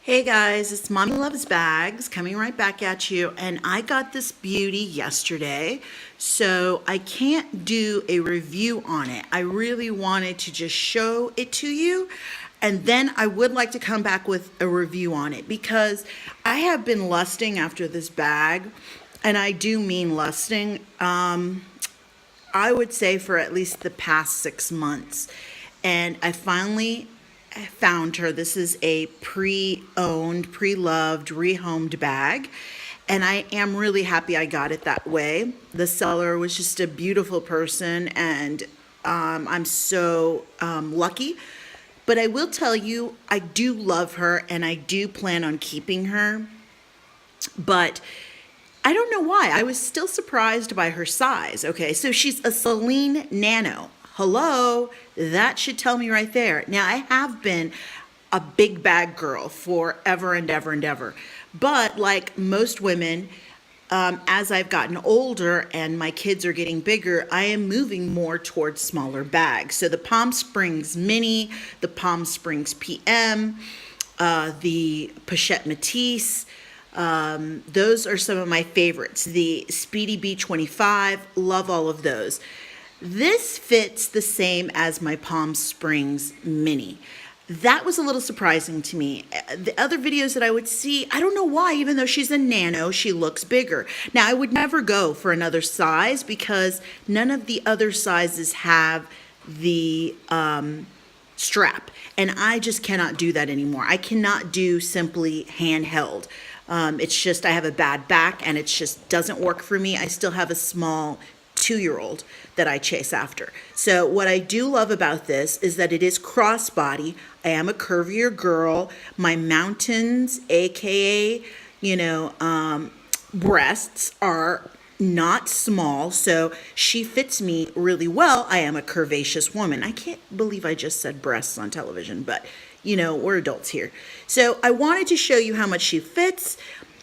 Hey guys, it's Mommy Loves Bags coming right back at you, and I got this beauty yesterday, so I can't do a review on it. I really wanted to just show it to you, and then I would like to come back with a review on it because I have been lusting after this bag, and I do mean lusting. I would say for at least the past 6 months, and I finally found her. This is a pre-owned, pre-loved, rehomed bag, and I am really happy I got it that way. The seller was just a beautiful person, and I'm so lucky. But I will tell you, I do love her, and I do plan on keeping her. But I don't know why. I was still surprised by her size. Okay, so she's a Celine Nano. Hello, that should tell me right there. Now, I have been a big bag girl forever and ever and ever. But like most women, as I've gotten older and my kids are getting bigger, I am moving more towards smaller bags. So the Palm Springs Mini, the Palm Springs PM, the Pochette Matisse, those are some of my favorites. The Speedy B25, love all of those. This fits the same as my Palm Springs Mini. That was a little surprising to me. The other videos that I would see, I don't know why, even though she's a nano, she looks bigger. Now, I would never go for another size because none of the other sizes have the strap. And I just cannot do that anymore. I cannot do simply handheld. It's just I have a bad back and it just doesn't work for me. I still have a small 2-year-old that I chase after. So what I do love about this is that it is crossbody. I am a curvier girl. My mountains, aka, breasts are not small, so she fits me really well. I am a curvaceous woman. I can't believe I just said breasts on television, but we're adults here. So I wanted to show you how much she fits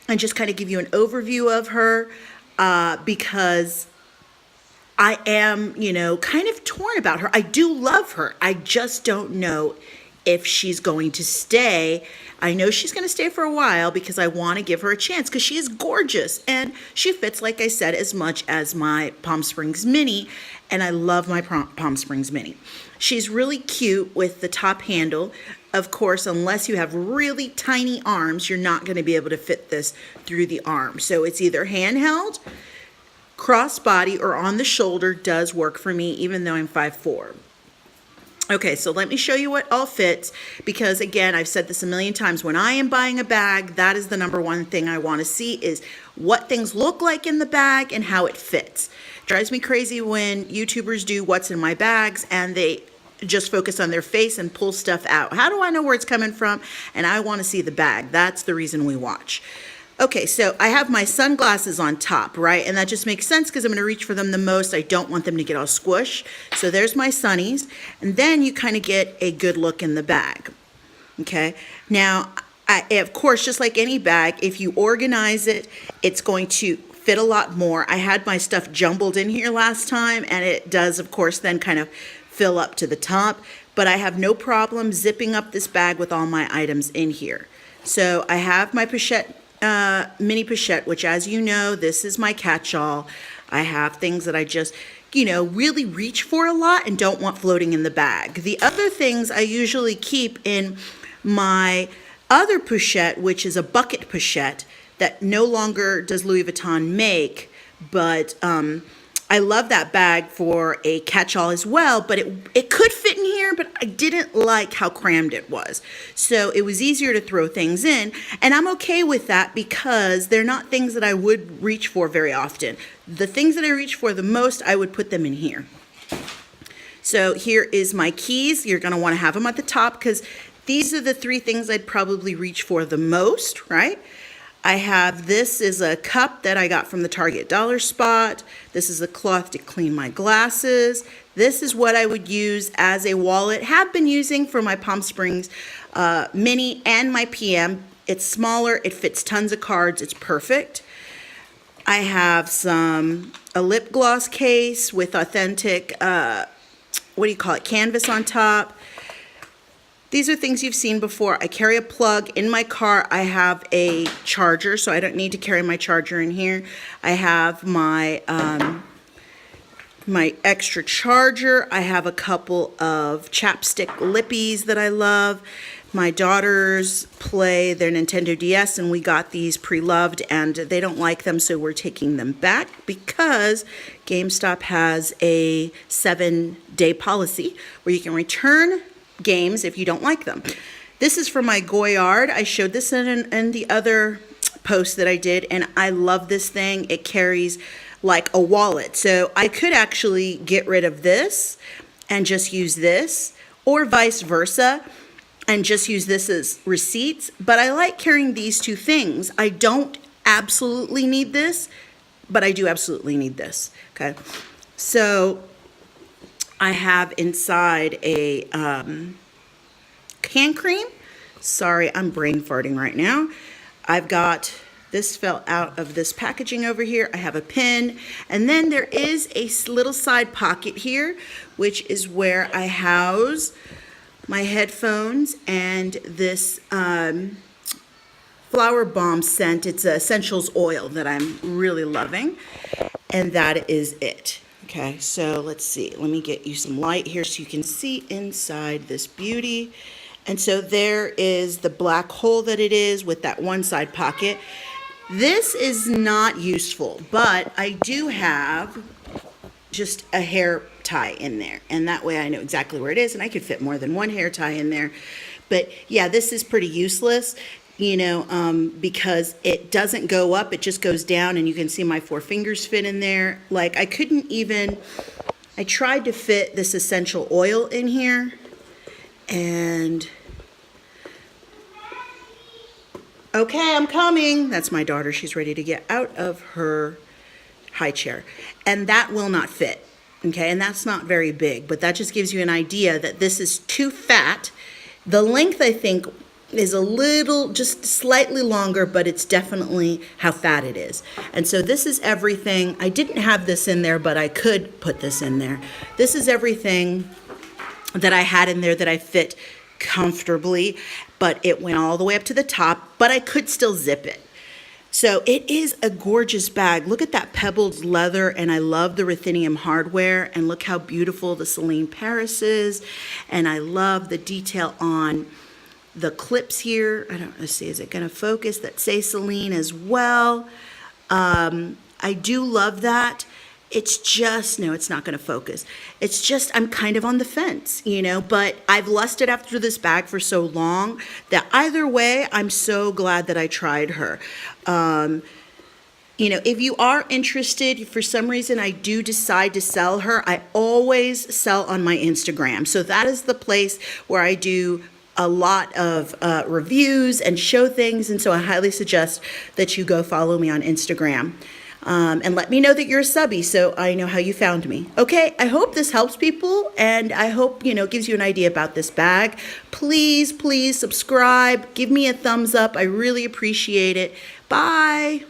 and just kind of give you an overview of her because I am, kind of torn about her. I do love her. I just don't know if she's going to stay. I know she's going to stay for a while because I want to give her a chance because she is gorgeous and she fits, like I said, as much as my Palm Springs Mini, and I love my Palm Springs Mini. She's really cute with the top handle. Of course, unless you have really tiny arms, you're not going to be able to fit this through the arm. So it's either handheld, crossbody, or on the shoulder does work for me, even though I'm 5'4". Okay, so let me show you what all fits, because again, I've said this a million times, when I am buying a bag, that is the number one thing I want to see is what things look like in the bag and how it fits. It drives me crazy when YouTubers do what's in my bags and they just focus on their face and pull stuff out. How do I know where it's coming from? And I want to see the bag. That's the reason we watch. Okay, so I have my sunglasses on top, right? And that just makes sense because I'm going to reach for them the most. I don't want them to get all squished. So there's my sunnies. And then you kind of get a good look in the bag. Okay, now, of course, just like any bag, if you organize it, it's going to fit a lot more. I had my stuff jumbled in here last time, and it does, of course, then kind of fill up to the top. But I have no problem zipping up this bag with all my items in here. So I have my pochette. Mini pochette, which, as you know, this is my catch-all. I have things that I just, really reach for a lot and don't want floating in the bag. The other things I usually keep in my other pochette, which is a bucket pochette that no longer does Louis Vuitton make, but I love that bag for a catch-all as well, but it could fit in here, but I didn't like how crammed it was. So it was easier to throw things in, and I'm okay with that because they're not things that I would reach for very often. The things that I reach for the most, I would put them in here. So here is my keys. You're going to want to have them at the top because these are the 3 things I'd probably reach for the most, right? I have, this is a cup that I got from the Target Dollar Spot. This is a cloth to clean my glasses. This is what I would use as a wallet. Have been using for my Palm Springs Mini and my PM. It's smaller, it fits tons of cards, it's perfect. I have a lip gloss case with authentic, canvas on top. These are things you've seen before. I carry a plug in my car. I have a charger, so I don't need to carry my charger in here. I have my my extra charger. I have a couple of chapstick lippies that I love. My daughters play their Nintendo DS, and we got these pre-loved, and they don't like them, so we're taking them back because GameStop has a 7-day policy where you can return games if you don't like them. This is for my Goyard. I showed this in the other post that I did, and I love this thing. It carries like a wallet, so I could actually get rid of this and just use this, or vice versa, and just use this as receipts. But I like carrying these two things. I don't absolutely need this, but I do absolutely need this. Okay, so I have inside a hand cream. Sorry, I'm brain farting right now. I've got, this fell out of this packaging over here. I have a pen, and then there is a little side pocket here, which is where I house my headphones and this flower bomb scent. It's an essentials oil that I'm really loving, and that is it. Okay, so let's see. Let me get you some light here so you can see inside this beauty. And so there is the black hole that it is with that one side pocket. This is not useful, but I do have just a hair tie in there, and that way I know exactly where it is, and I could fit more than one hair tie in there. But yeah, this is pretty useless, you know, because it doesn't go up, it just goes down, and you can see my 4 fingers fit in there. Like, I couldn't even, I tried to fit this essential oil in here, and okay, I'm coming. That's my daughter. She's ready to get out of her high chair, and that will not fit. Okay, and that's not very big, but that just gives you an idea that this is too fat. The length, I think, is a little, just slightly longer, but it's definitely how fat it is. And so this is everything. I didn't have this in there, but I could put this in there. This is everything that I had in there that I fit comfortably, but it went all the way up to the top, but I could still zip it. So it is a gorgeous bag. Look at that pebbled leather, and I love the ruthenium hardware, and look how beautiful the Celine Paris is, and I love the detail on the clips here. I don't know, see, is it gonna focus, that say Celine as well. I do love that. It's just, no, it's not going to focus. It's just, I'm kind of on the fence, you know, but I've lusted after this bag for so long that either way, I'm so glad that I tried her. You know, if you are interested, if for some reason I do decide to sell her, I always sell on my Instagram. So that is the place where I do a lot of reviews and show things. And so I highly suggest that you go follow me on Instagram. And let me know that you're a subby so I know how you found me. Okay, I hope this helps people, and I hope, you know, gives you an idea about this bag. Please, please subscribe. Give me a thumbs up. I really appreciate it. Bye.